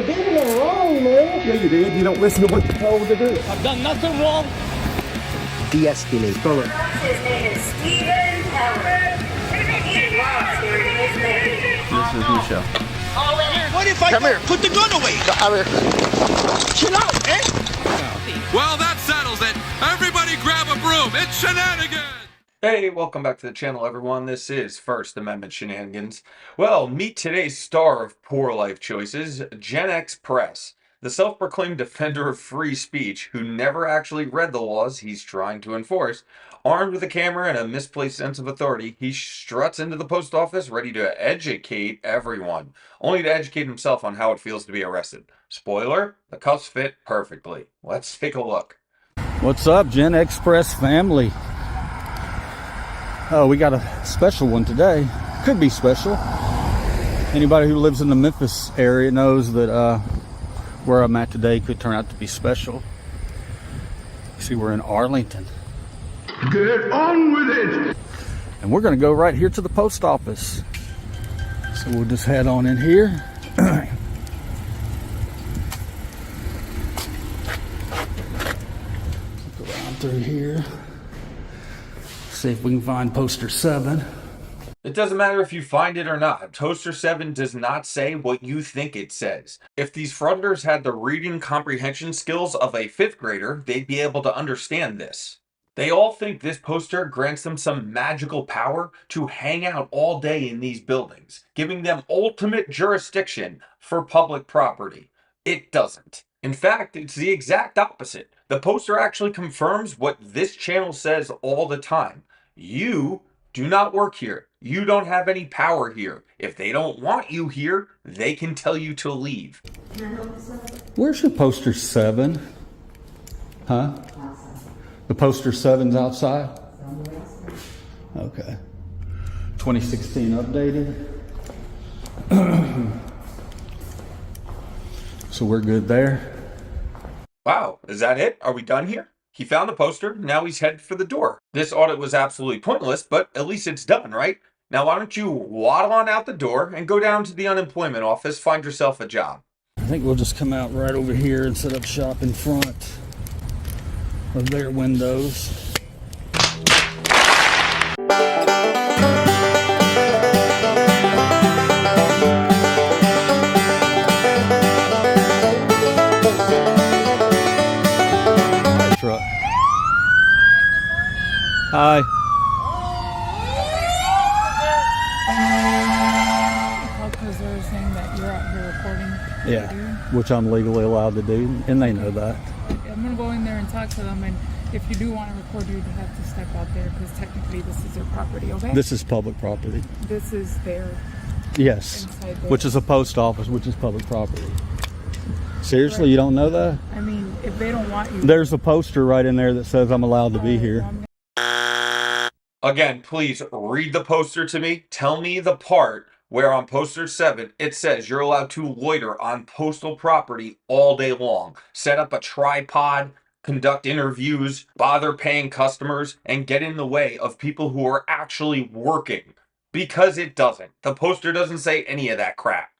didn't do nothing wrong, man. Yeah, you did. You don't listen to what you're told to do. I've done nothing wrong. De-escalate. His name is Stephen Howard. He loves hearing his name. This is Michelle. What if I put the gun away? Come here. Chill out, eh? Well, that settles it. Everybody grab a broom. It's Shenanigans. Hey, welcome back to the channel, everyone. This is First Amendment Shenanigans. Well, meet today's star of poor life choices, Gen X Press, the self-proclaimed defender of free speech who never actually read the laws he's trying to enforce. Armed with a camera and a misplaced sense of authority, he struts into the post office ready to educate everyone, only to educate himself on how it feels to be arrested. Spoiler, the cuffs fit perfectly. Let's take a look. What's up, Gen X Press family? Oh, we got a special one today. Could be special. Anybody who lives in the Memphis area knows that where I'm at today could turn out to be special. See, we're in Arlington. Get on with it! And we're going to go right here to the post office. So we'll just head on in here. Go around through here. See if we can find poster 7. It doesn't matter if you find it or not. Poster 7 does not say what you think it says. If these frauditors had the reading comprehension skills of a 5th grader, they'd be able to understand this. They all think this poster grants them some magical power to hang out all day in these buildings, giving them ultimate jurisdiction for public property. It doesn't. In fact, it's the exact opposite. The poster actually confirms what this channel says all the time. You do not work here. You don't have any power here. If they don't want you here, they can tell you to leave. Where's your poster 7? Huh? The poster 7's outside? Okay. 2016 updated. So we're good there. Wow, is that it? Are we done here? He found the poster, now he's headed for the door. This audit was absolutely pointless, but at least it's done, right? Now why don't you waddle on out the door and go down to the unemployment office, find yourself a job. I think we'll just come out right over here and set up shop in front of their windows. Truck. Hi. Because they're saying that you're out here recording. Yeah, which I'm legally allowed to do, and they know that. I'm going to go in there and talk to them, and if you do want to record, you have to step out there because technically this is their property, okay? This is public property. This is their... Yes, which is a post office, which is public property. Seriously, right. You don't know that? I mean, if they don't want you... There's a poster right in there that says I'm allowed to be here. Again, please read the poster to me. Tell me the part where on poster 7 it says you're allowed to loiter on postal property all day long, set up a tripod, conduct interviews, bother paying customers, and get in the way of people who are actually working. Because it doesn't. The poster doesn't say any of that crap.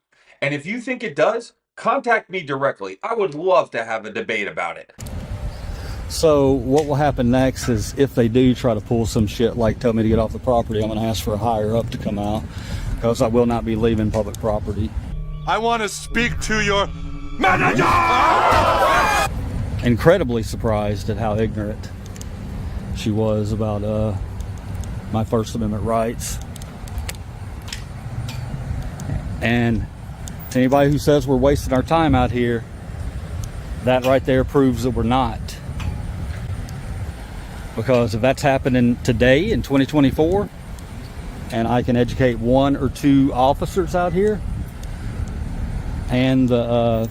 And if you think it does, contact me directly. I would love to have a debate about it. So what will happen next is if they do try to pull some shit like tell me to get off the property, I'm going to ask for a higher up to come out because I will not be leaving public property. I want to speak to your manager! Incredibly surprised at how ignorant she was about my First Amendment rights. And to anybody who says we're wasting our time out here, that right there proves that we're not. Because if that's happening today in 2024, and I can educate 1 or 2 officers out here, and the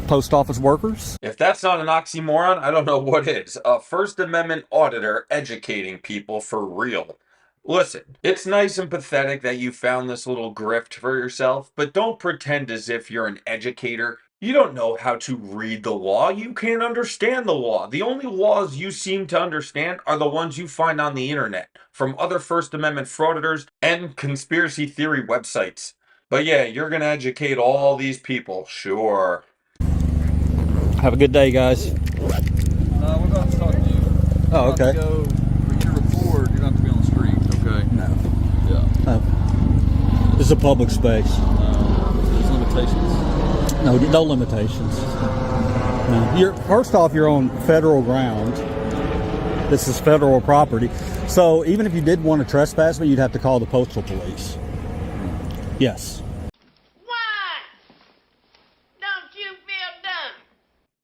post office workers. If that's not an oxymoron, I don't know what is. A First Amendment auditor educating people for real. Listen, it's nice and pathetic that you found this little grift for yourself, but don't pretend as if you're an educator. You don't know how to read the law. You can't understand the law. The only laws you seem to understand are the ones you find on the internet from other First Amendment frauditors and conspiracy theory websites. But yeah, you're going to educate all these people, sure. Have a good day, guys. No, we're going to talk to you. Oh, okay. Go for your record, you're going to have to be on the street, okay? No. Yeah. This is a public space. There's limitations. No limitations. No. First off, you're on federal ground. This is federal property. So even if you did want to trespass me, you'd have to call the postal police. Yes.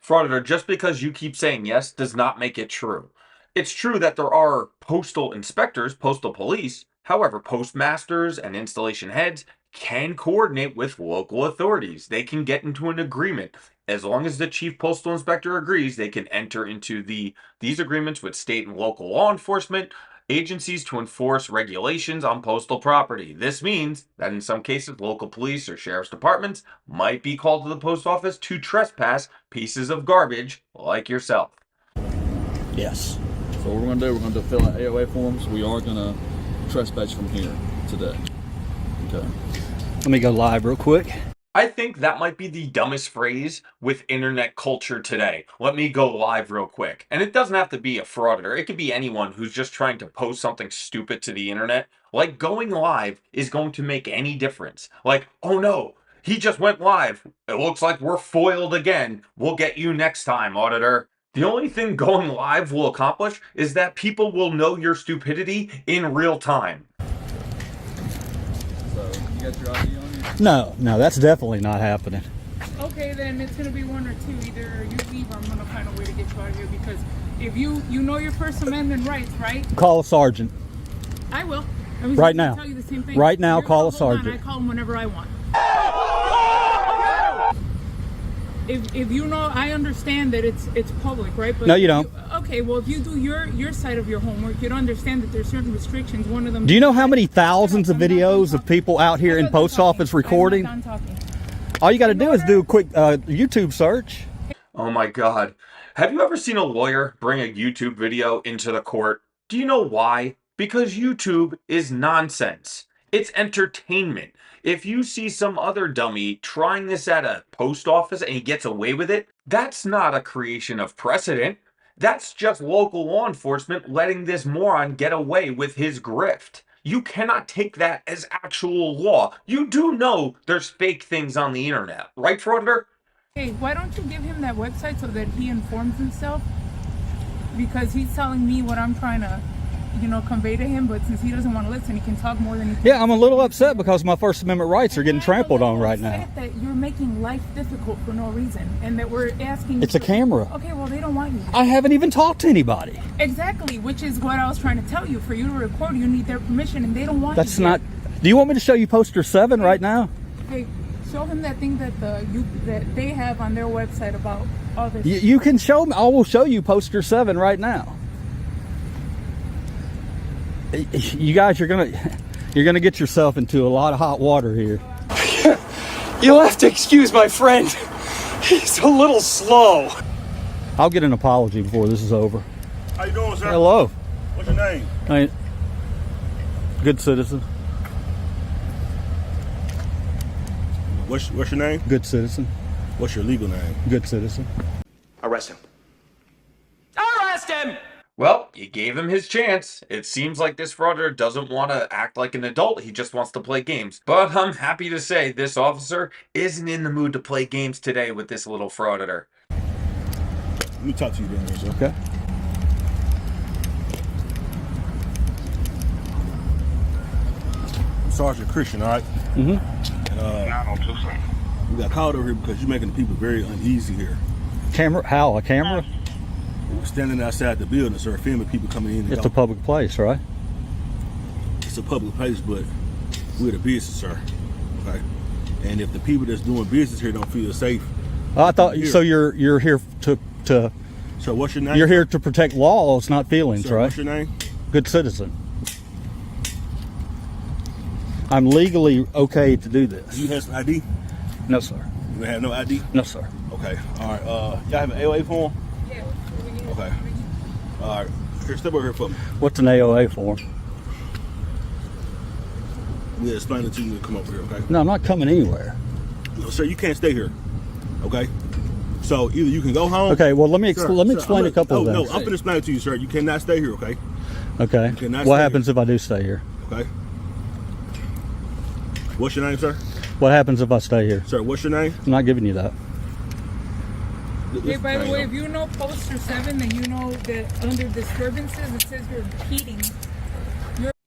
Frauditor, just because you keep saying yes does not make it true. It's true that there are postal inspectors, postal police. However, postmasters and installation heads can coordinate with local authorities. They can get into an agreement. As long as the chief postal inspector agrees, they can enter into these agreements with state and local law enforcement agencies to enforce regulations on postal property. This means that in some cases, local police or sheriff's departments might be called to the post office to trespass pieces of garbage like yourself. Yes. So what we're going to do, we're going to fill out AOA forms. We are going to trespass from here today. Okay. Let me go live real quick. I think that might be the dumbest phrase with internet culture today. Let me go live real quick. And it doesn't have to be a frauditor. It could be anyone who's just trying to post something stupid to the internet. Like, going live is going to make any difference. Like, oh no, he just went live. It looks like we're foiled again. We'll get you next time, auditor. The only thing going live will accomplish is that people will know your stupidity in real time. So, you got your ID on you? No, that's definitely not happening. Okay, then it's going to be one or two. Either you leave or I'm going to find a way to get you out of here, because if you know your First Amendment rights, right? Call a sergeant. I will. I mean, right now. Tell you the same thing. Right now, call a sergeant. I call them whenever I want. If you know, I understand that it's public, right? But no, you don't. Okay, well, if you do your side of your homework, you'd understand that there's certain restrictions. One of them. Do you know how many thousands of videos of people out here in post office recording? All you got to do is do a quick YouTube search. Oh my God. Have you ever seen a lawyer bring a YouTube video into the court? Do you know why? Because YouTube is nonsense. It's entertainment. If you see some other dummy trying this at a post office and he gets away with it, that's not a creation of precedent. That's just local law enforcement letting this moron get away with his grift. You cannot take that as actual law. You do know there's fake things on the internet, right, Frauditor? Hey, why don't you give him that website so that he informs himself? Because he's telling me what I'm trying to, convey to him, but since he doesn't want to listen, he can talk more than he can. Yeah, I'm a little upset because my First Amendment rights are getting trampled on right now. That you're making life difficult for no reason, and that we're asking. It's a camera. Okay, well, they don't want you. I haven't even talked to anybody. Exactly, which is what I was trying to tell you. For you to record, you need their permission, and they don't want you. That's not. Do you want me to show you poster 7 right now? Hey, show him that thing that that they have on their website about all this. You can show me. I will show you poster 7 right now. You guys are gonna get yourself into a lot of hot water here. You'll have to excuse my friend. He's a little slow. I'll get an apology before this is over. How you doing, sir? Hello. What's your name? Good citizen. What's your name? Good citizen. What's your legal name? Good citizen. Arrest him. Arrest him! Well, you gave him his chance. It seems like this frauditor doesn't want to act like an adult. He just wants to play games. But I'm happy to say this officer isn't in the mood to play games today with this little frauditor. Let me talk to you then, sir. Okay. I'm Sergeant Christian, all right? Mm-hmm. And we got called over here because you're making the people very uneasy here. Camera? How? A camera? We're standing outside the building, sir, filming people coming in. It's a public place, right? It's a public place, but we're the business, sir. Okay. And if the people that's doing business here don't feel safe, I thought so. You're here to. So what's your name? You're here to protect laws, not feelings, Sir, right? What's your name? Good citizen. I'm legally okay to do this. You have some ID? No, sir. You have no ID? No, sir. Okay. All right. Y'all have an AOA form? Yeah. Okay. All right. Here, step over here for me. What's an AOA form? We'll explain it to you when you come over here, okay? No, I'm not coming anywhere. No, sir, you can't stay here, okay? So either you can go home. Okay, well, let me explain a couple of things. No, I'm going to explain it to you, sir. You cannot stay here, okay? Okay. What happens if I do stay here? Okay. What's your name, sir? What happens if I stay here? Sir, what's your name? I'm not giving you that. Hey, by the way, if you know poster 7, then you know that under disturbances it says you're impeding.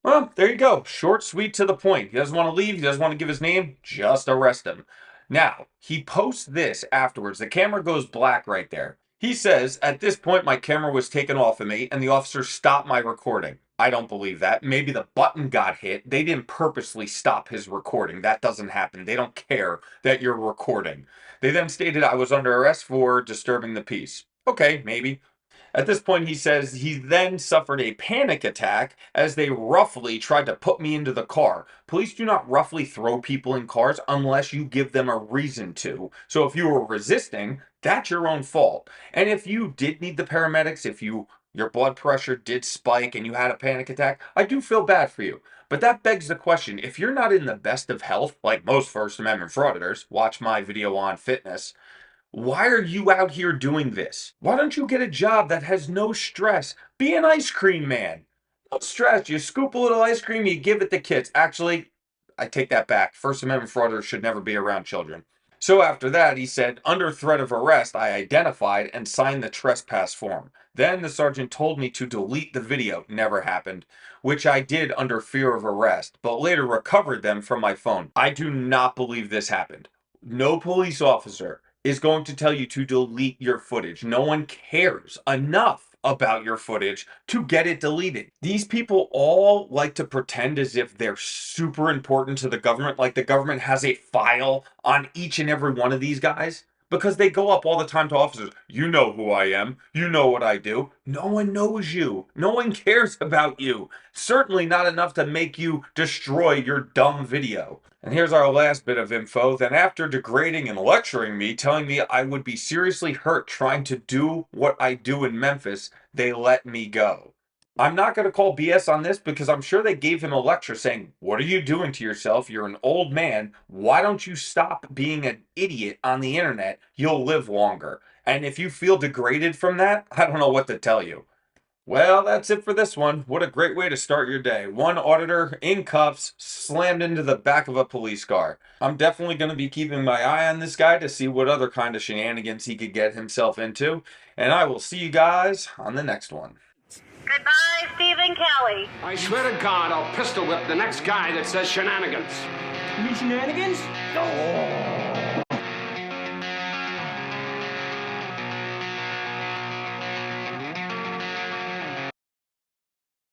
Well, there you go. Short, sweet, to the point. He doesn't want to leave. He doesn't want to give his name. Just arrest him. Now, he posts this afterwards. The camera goes black right there. He says, at this point, my camera was taken off of me and the officer stopped my recording. I don't believe that. Maybe the button got hit. They didn't purposely stop his recording. That doesn't happen. They don't care that you're recording. They then stated I was under arrest for disturbing the peace. Okay, maybe. At this point, he says he then suffered a panic attack as they roughly tried to put me into the car. Police do not roughly throw people in cars unless you give them a reason to. So if you were resisting, that's your own fault. And if you did need the paramedics, if your blood pressure did spike and you had a panic attack, I do feel bad for you. But that begs the question, if you're not in the best of health, like most First Amendment frauditors, watch my video on fitness, why are you out here doing this? Why don't you get a job that has no stress? Be an ice cream man. No stress. You scoop a little ice cream, you give it to kids. Actually, I take that back. First Amendment frauditors should never be around children. So after that, he said, under threat of arrest, I identified and signed the trespass form. Then the sergeant told me to delete the video. Never happened. Which I did under fear of arrest, but later recovered them from my phone. I do not believe this happened. No police officer is going to tell you to delete your footage. No one cares enough about your footage to get it deleted. These people all like to pretend as if they're super important to the government, like the government has a file on each and every one of these guys, because they go up all the time to officers. You know who I am. You know what I do. No one knows you. No one cares about you. Certainly not enough to make you destroy your dumb video. And here's our last bit of info. Then after degrading and lecturing me, telling me I would be seriously hurt trying to do what I do in Memphis, they let me go. I'm not going to call BS on this because I'm sure they gave him a lecture saying, what are you doing to yourself? You're an old man. Why don't you stop being an idiot on the internet? You'll live longer. And if you feel degraded from that, I don't know what to tell you. Well, that's it for this one. What a great way to start your day. One auditor in cuffs slammed into the back of a police car. I'm definitely going to be keeping my eye on this guy to see what other kind of shenanigans he could get himself into. And I will see you guys on the next one. Goodbye, Stephen Kelly. I swear to God, I'll pistol whip the next guy that says shenanigans. You mean shenanigans? Oh.